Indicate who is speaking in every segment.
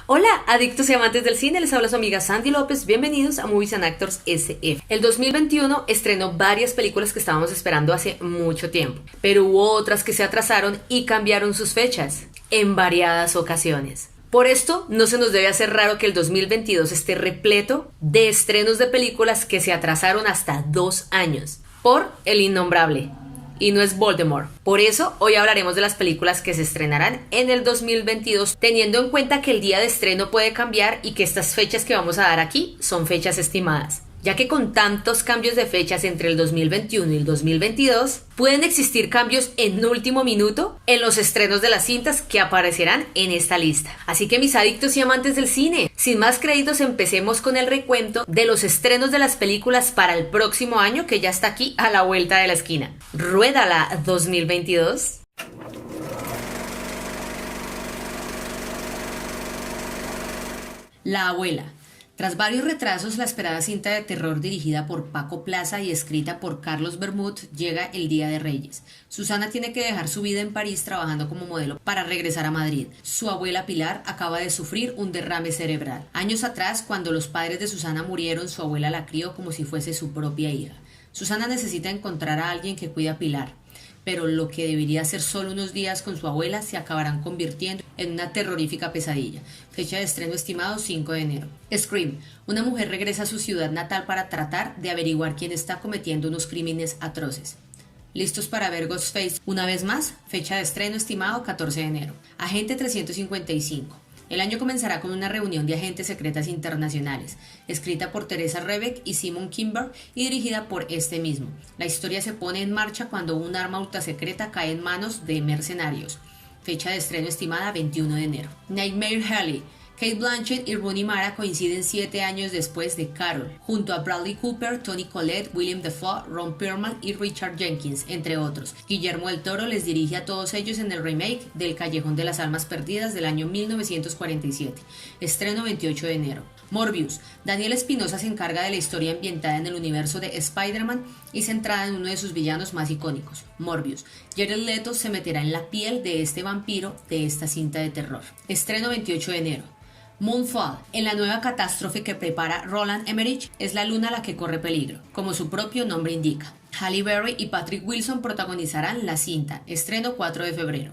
Speaker 1: Hola, adictos y amantes del cine, les habla su amiga Sandy López, bienvenidos a Movies and Actors SF. El 2021 estrenó varias películas que estábamos esperando hace mucho tiempo, pero hubo otras que se atrasaron y cambiaron sus fechas en variadas ocasiones. Por esto, no se nos debe hacer raro que el 2022 esté repleto de estrenos de películas que se atrasaron hasta 2 años por El Innombrable. Y no es Voldemort. Por eso, hoy hablaremos de las películas que se estrenarán en el 2022, teniendo en cuenta que el día de estreno puede cambiar y que estas fechas que vamos a dar aquí son fechas estimadas, ya que con tantos cambios de fechas entre el 2021 y el 2022, pueden existir cambios en último minuto en los estrenos de las cintas que aparecerán en esta lista. Así que mis adictos y amantes del cine, sin más créditos, empecemos con el recuento de los estrenos de las películas para el próximo año que ya está aquí a la vuelta de la esquina. Ruédala 2022. La abuela. Tras varios retrasos, la esperada cinta de terror dirigida por Paco Plaza y escrita por Carlos Bermud llega el Día de Reyes. Susana tiene que dejar su vida en París trabajando como modelo para regresar a Madrid. Su abuela Pilar acaba de sufrir un derrame cerebral. Años atrás, cuando los padres de Susana murieron, su abuela la crió como si fuese su propia hija. Susana necesita encontrar a alguien que cuide a Pilar, pero lo que debería ser solo unos días con su abuela se acabarán convirtiendo en una terrorífica pesadilla. Fecha de estreno estimado 5 de enero. Scream. Una mujer regresa a su ciudad natal para tratar de averiguar quién está cometiendo unos crímenes atroces. ¿Listos para ver Ghostface una vez más? Fecha de estreno estimado 14 de enero. Agente 355. El año comenzará con una reunión de agentes secretas internacionales, escrita por Teresa Rebeck y Simon Kimber y dirigida por este mismo. La historia se pone en marcha cuando un arma ultrasecreta cae en manos de mercenarios. Fecha de estreno estimada 21 de enero. Nightmare Alley. Cate Blanchett y Rooney Mara coinciden 7 años después de Carol, junto a Bradley Cooper, Toni Collette, William Dafoe, Ron Perlman y Richard Jenkins, entre otros. Guillermo del Toro les dirige a todos ellos en el remake del Callejón de las Almas Perdidas del año 1947. Estreno 28 de enero. Morbius. Daniel Espinosa se encarga de la historia ambientada en el universo de Spider-Man y centrada en uno de sus villanos más icónicos, Morbius. Jared Leto se meterá en la piel de este vampiro de esta cinta de terror. Estreno 28 de enero. Moonfall. En la nueva catástrofe que prepara Roland Emmerich, es la luna la que corre peligro, como su propio nombre indica. Halle Berry y Patrick Wilson protagonizarán la cinta. Estreno 4 de febrero.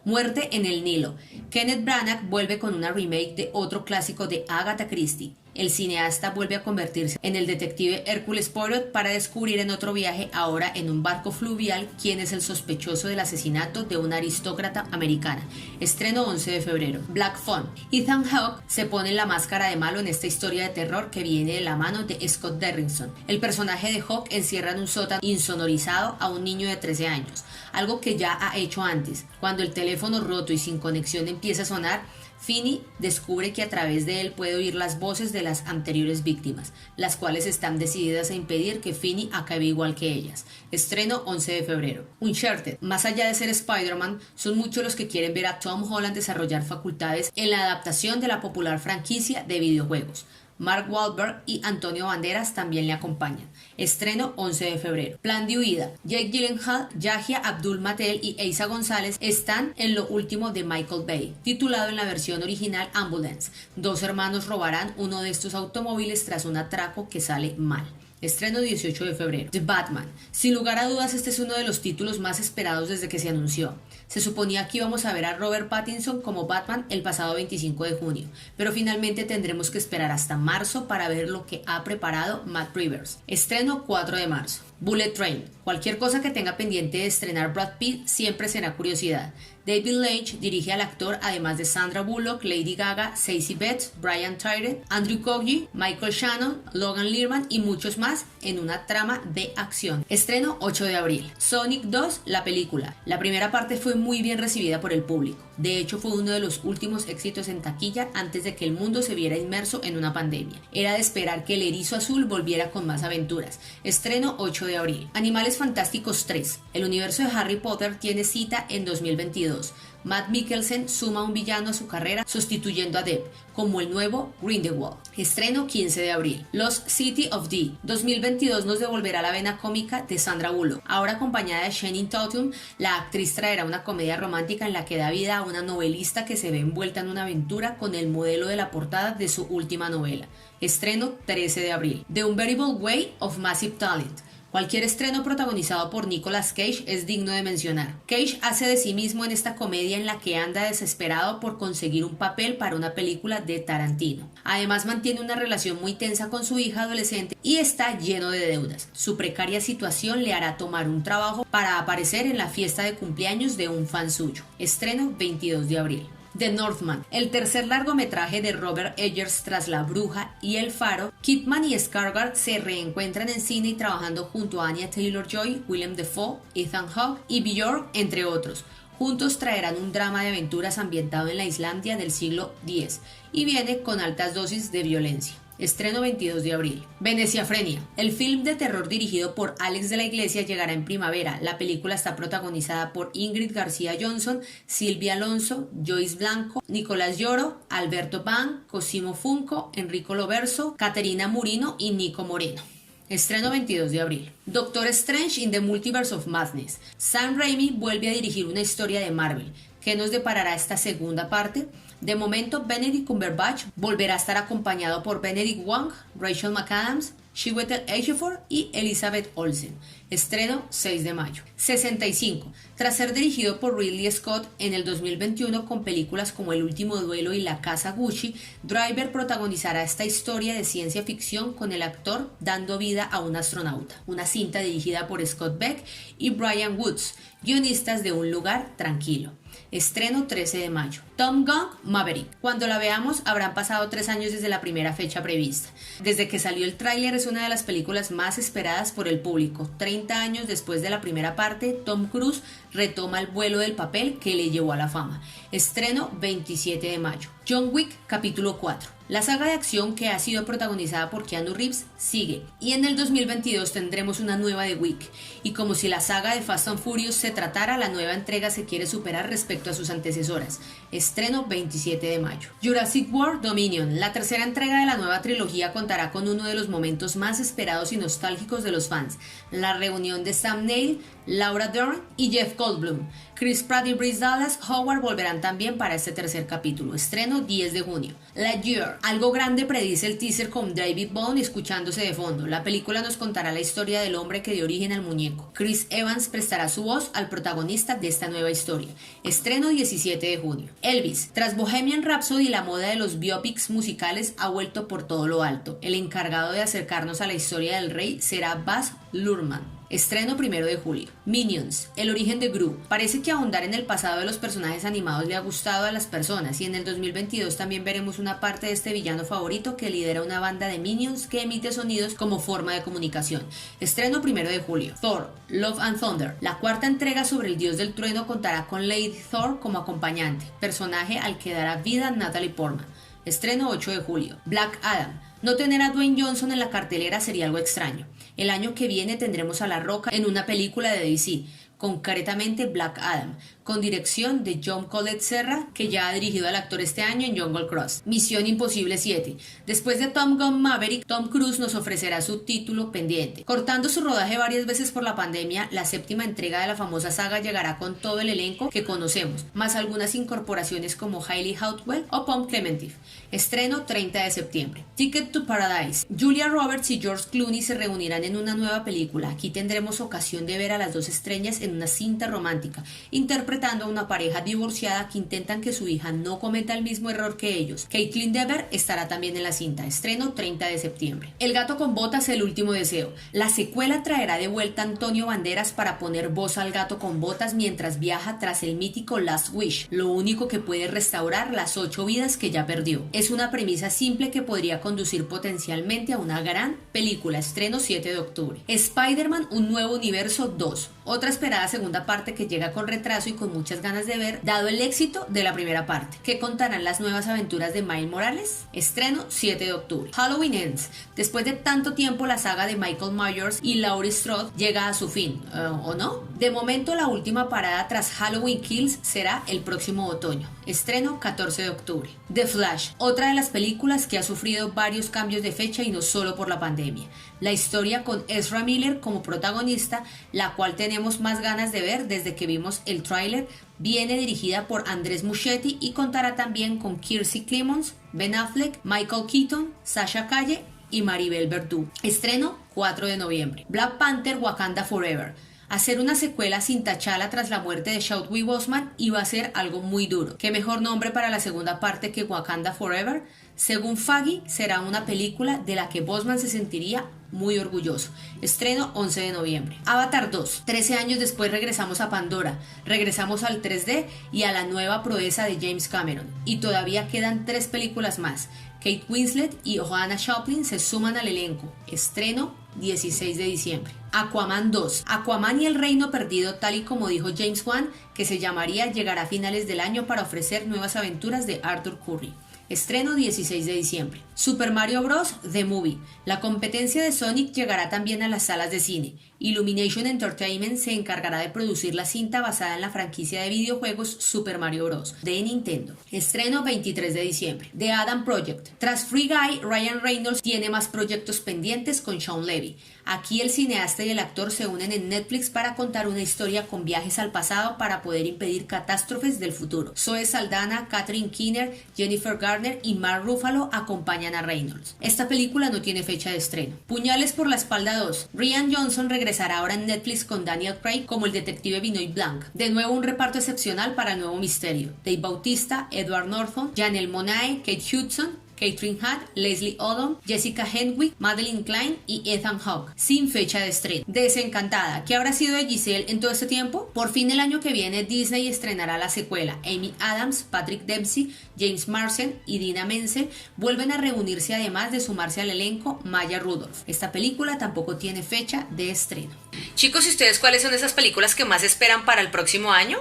Speaker 1: Muerte en el Nilo. Kenneth Branagh vuelve con una remake de otro clásico de Agatha Christie. El cineasta vuelve a convertirse en el detective Hercules Poirot para descubrir en otro viaje, ahora en un barco fluvial, quién es el sospechoso del asesinato de una aristócrata americana. Estreno 11 de febrero. Black Phone. Ethan Hawke se pone la máscara de malo en esta historia de terror que viene de la mano de Scott Derrickson. El personaje de Hawke encierra en un sótano insonorizado a un niño de 13 años, algo que ya ha hecho antes. Cuando el teléfono roto y sin conexión empieza a sonar, Finney descubre que a través de él puede oír las voces de las anteriores víctimas, las cuales están decididas a impedir que Finney acabe igual que ellas. Estreno 11 de febrero. Uncharted. Más allá de ser Spider-Man, son muchos los que quieren ver a Tom Holland desarrollar facultades en la adaptación de la popular franquicia de videojuegos. Mark Wahlberg y Antonio Banderas también le acompañan. Estreno 11 de febrero. Plan de huida. Jake Gyllenhaal, Yahya Abdul-Mateen y Eiza González están en lo último de Michael Bay, titulado en la versión original Ambulance. 2 hermanos robarán uno de estos automóviles tras un atraco que sale mal. Estreno 18 de febrero. The Batman. Sin lugar a dudas, este es uno de los títulos más esperados desde que se anunció. Se suponía que íbamos a ver a Robert Pattinson como Batman el pasado 25 de junio, pero finalmente tendremos que esperar hasta marzo para ver lo que ha preparado Matt Reeves. Estreno 4 de marzo. Bullet Train. Cualquier cosa que tenga pendiente de estrenar Brad Pitt siempre será curiosidad. David Lynch dirige al actor, además de Sandra Bullock, Lady Gaga, Zazie Beetz, Brian Tyree, Andrew Kogi, Michael Shannon, Logan Lerman y muchos más en una trama de acción. Estreno 8 de abril. Sonic 2, la película. La primera parte fue muy bien recibida por el público. De hecho, fue uno de los últimos éxitos en taquilla antes de que el mundo se viera inmerso en una pandemia. Era de esperar que el erizo azul volviera con más aventuras. Estreno 8 de abril. Animales Fantásticos 3. El universo de Harry Potter tiene cita en 2022. Matt Mikkelsen suma un villano a su carrera sustituyendo a Depp como el nuevo Grindelwald. Estreno 15 de abril. Lost City of D. 2022 nos devolverá la vena cómica de Sandra Bullock. Ahora acompañada de Channing Tatum, la actriz traerá una comedia romántica en la que da vida a una novelista que se ve envuelta en una aventura con el modelo de la portada de su última novela. Estreno 13 de abril. The Unbearable Weight of Massive Talent. Cualquier estreno protagonizado por Nicolas Cage es digno de mencionar. Cage hace de sí mismo en esta comedia en la que anda desesperado por conseguir un papel para una película de Tarantino. Además mantiene una relación muy tensa con su hija adolescente y está lleno de deudas. Su precaria situación le hará tomar un trabajo para aparecer en la fiesta de cumpleaños de un fan suyo. Estreno 22 de abril. The Northman, el tercer largometraje de Robert Eggers tras La Bruja y El Faro. Kidman y Skarsgård se reencuentran en cine y trabajando junto a Anya Taylor-Joy, Willem Dafoe, Ethan Hawke y Björk, entre otros. Juntos traerán un drama de aventuras ambientado en la Islandia del siglo X y viene con altas dosis de violencia. Estreno 22 de abril. Veneciafrenia. El film de terror dirigido por Alex de la Iglesia llegará en primavera. La película está protagonizada por Ingrid García Johnson, Silvia Alonso, Joyce Blanco, Nicolás Lloro, Alberto Ban, Cosimo Funco, Enrico Loverso, Caterina Murino y Nico Moreno. Estreno 22 de abril. Doctor Strange in the Multiverse of Madness. Sam Raimi vuelve a dirigir una historia de Marvel. ¿Qué nos deparará esta segunda parte? De momento, Benedict Cumberbatch volverá a estar acompañado por Benedict Wong, Rachel McAdams, Chiwetel Ejiofor y Elizabeth Olsen. Estreno 6 de mayo. 65. Tras ser dirigido por Ridley Scott en el 2021 con películas como El último duelo y La casa Gucci, Driver protagonizará esta historia de ciencia ficción con el actor dando vida a un astronauta. Una cinta dirigida por Scott Beck y Brian Woods, guionistas de Un lugar tranquilo. Estreno 13 de mayo. Top Gun Maverick. Cuando la veamos habrán pasado 3 años desde la primera fecha prevista. Desde que salió el tráiler es una de las películas más esperadas por el público. 30 años después de la primera parte, Tom Cruise retoma el vuelo del papel que le llevó a la fama. Estreno 27 de mayo. John Wick capítulo 4. La saga de acción que ha sido protagonizada por Keanu Reeves sigue y en el 2022 tendremos una nueva de Wick. Y como si la saga de Fast and Furious se tratara, la nueva entrega se quiere superar respecto a sus antecesoras. Estreno 27 de mayo. Jurassic World Dominion. La tercera entrega de la nueva trilogía contará con uno de los momentos más esperados y nostálgicos de los fans. La reunión de Sam Neill, Laura Dern y Jeff Goldblum. Chris Pratt y Bryce Dallas Howard volverán también para este tercer capítulo. Estreno 10 de junio. Lightyear. Algo grande predice el teaser con David Bond escuchándose de fondo. La película nos contará la historia del hombre que dio origen al muñeco. Chris Evans prestará su voz al protagonista de esta nueva historia. Estreno 17 de junio. Elvis. Tras Bohemian Rhapsody, la moda de los biopics musicales ha vuelto por todo lo alto. El encargado de acercarnos a la historia del rey será Baz Luhrmann. Estreno 1 de julio. Minions, el origen de Gru. Parece que ahondar en el pasado de los personajes animados le ha gustado a las personas y en el 2022 también veremos una parte de este villano favorito que lidera una banda de Minions que emite sonidos como forma de comunicación. Estreno 1 de julio. Thor, Love and Thunder. La cuarta entrega sobre el dios del trueno contará con Lady Thor como acompañante, personaje al que dará vida Natalie Portman. Estreno 8 de julio. Black Adam. No tener a Dwayne Johnson en la cartelera sería algo extraño. El año que viene tendremos a La Roca en una película de DC, concretamente Black Adam, con dirección de John Collet Serra, que ya ha dirigido al actor este año en Jungle Cruise. Misión Imposible 7. Después de Top Gun Maverick, Tom Cruise nos ofrecerá su título pendiente. Cortando su rodaje varias veces por la pandemia, la séptima entrega de la famosa saga llegará con todo el elenco que conocemos, más algunas incorporaciones como Hailey Atwell o Pom Klementieff. Estreno 30 de septiembre. Ticket to Paradise. Julia Roberts y George Clooney se reunirán en una nueva película. Aquí tendremos ocasión de ver a las dos estrellas en una cinta romántica, interpretando a una pareja divorciada que intentan que su hija no cometa el mismo error que ellos. Caitlin Dever estará también en la cinta. Estreno 30 de septiembre. El gato con botas, el último deseo. La secuela traerá de vuelta a Antonio Banderas para poner voz al gato con botas mientras viaja tras el mítico Last Wish, lo único que puede restaurar las 8 vidas que ya perdió. Es una premisa simple que podría conducir potencialmente a una gran película. Estreno 7 de octubre. Spider-Man, un nuevo universo 2. otra esperada segunda parte que llega con retraso y con muchas ganas de ver, dado el éxito de la primera parte, que contarán las nuevas aventuras de Miles Morales. Estreno 7 de octubre. Halloween Ends. Después de tanto tiempo, la saga de Michael Myers y Laurie Strode llega a su fin, ¿o no? De momento, la última parada tras Halloween Kills será el próximo otoño. Estreno 14 de octubre. The Flash, otra de las películas que ha sufrido varios cambios de fecha y no solo por la pandemia. La historia con Ezra Miller como protagonista, la cual tenemos más ganas de ver desde que vimos el tráiler, viene dirigida por Andrés Muschietti y contará también con Kiersey Clemons, Ben Affleck, Michael Keaton, Sasha Calle y Maribel Verdú. Estreno 4 de noviembre. Black Panther Wakanda Forever. Hacer una secuela sin T'Challa tras la muerte de Chadwick Boseman iba a ser algo muy duro. ¿Qué mejor nombre para la segunda parte que Wakanda Forever? Según Feige, será una película de la que Boseman se sentiría muy orgulloso. Estreno 11 de noviembre. Avatar 2. 13 años después regresamos a Pandora, regresamos al 3D y a la nueva proeza de James Cameron. Y todavía quedan 3 películas más. Kate Winslet y Joanna Joplin se suman al elenco. Estreno 16 de diciembre. Aquaman 2. Aquaman y el Reino Perdido, tal y como dijo James Wan, que se llamaría, llegará a finales del año para ofrecer nuevas aventuras de Arthur Curry. Estreno 16 de diciembre. Super Mario Bros. The Movie. La competencia de Sonic llegará también a las salas de cine. Illumination Entertainment se encargará de producir la cinta basada en la franquicia de videojuegos Super Mario Bros. De Nintendo. Estreno 23 de diciembre. The Adam Project. Tras Free Guy, Ryan Reynolds tiene más proyectos pendientes con Sean Levy. Aquí el cineasta y el actor se unen en Netflix para contar una historia con viajes al pasado para poder impedir catástrofes del futuro. Zoe Saldana, Catherine Keener, Jennifer Garner y Mark Ruffalo acompañan a Reynolds. Esta película no tiene fecha de estreno. Puñales por la espalda 2. Rian Johnson regresará ahora en Netflix con Daniel Craig como el detective Benoit Blanc. De nuevo un reparto excepcional para el nuevo misterio. Dave Bautista, Edward Norton, Janelle Monáe, Kate Hudson, Catherine Hahn, Leslie Odom, Jessica Henwick, Madeline Klein y Ethan Hawke, sin fecha de estreno. Desencantada, ¿qué habrá sido de Giselle en todo este tiempo? Por fin el año que viene Disney estrenará la secuela. Amy Adams, Patrick Dempsey, James Marsden y Dina Menzel vuelven a reunirse, además de sumarse al elenco Maya Rudolph. Esta película tampoco tiene fecha de estreno. Chicos, ¿y ustedes cuáles son esas películas que más esperan para el próximo año?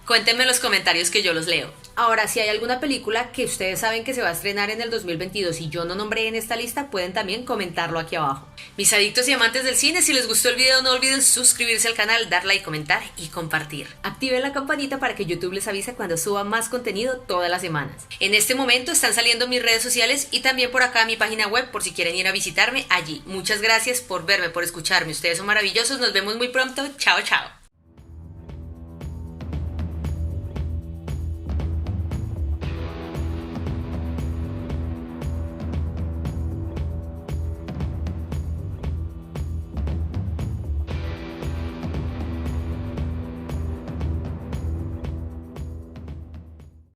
Speaker 1: Cuéntenme en los comentarios que yo los leo. Ahora, si hay alguna película que ustedes saben que se va a estrenar en el 2022 y yo no nombré en esta lista, pueden también comentarlo aquí abajo. Mis adictos y amantes del cine, si les gustó el video no olviden suscribirse al canal, dar like, comentar y compartir. Activen la campanita para que YouTube les avise cuando suba más contenido todas las semanas. En este momento están saliendo mis redes sociales y también por acá mi página web por si quieren ir a visitarme allí. Muchas gracias por verme, por escucharme. Ustedes son maravillosos. Nos vemos muy pronto. Chao, chao.